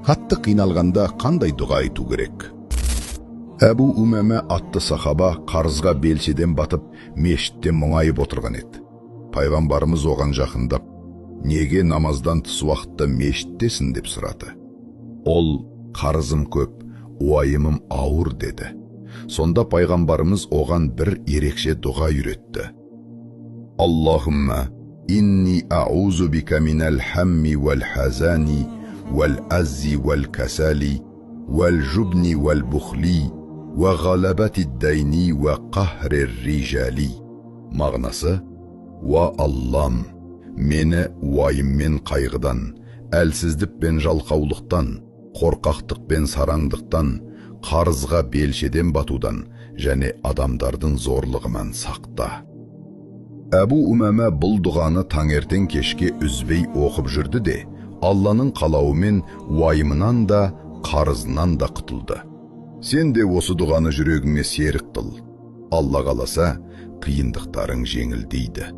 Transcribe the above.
Қатты қиналғанда қандай дұға айту керек? Әбу Умәмә атты сахаба қарызға белшеден батып, мешітте мұңайып отырған еді. Пайғамбарымыз оған жақындап, неге намаздан тыс уақытта мешіттесің деп сұрады. Ол, қарызым көп, уайымым ауыр деді. Сонда пайғамбарымыз оған бір ерекше дұға үйретті. Аллахумма, инни аузу бика минал хамми вал хазани, вал аззи вал касали, вал жубни вал бухли, ва галабати дайни ва қахри рижали. Мағынасы: уа Аллам, мені уайым мен қайғыдан, әлсіздік пен жалқаулықтан, қорқақтық пен сараңдықтан, қарызға белшеден батудан және адамдардың зорлығынан сақта. Әбу Умәмә бұл дұғаны таңертең кешке үзбей оқып жүрді де, Алланың қалауымен уайымынан да, қарызынан да құтылды. Сен де осы дұғаны жүрегіңе серік қыл. Алла қаласа, қиындықтарың жеңілдейді.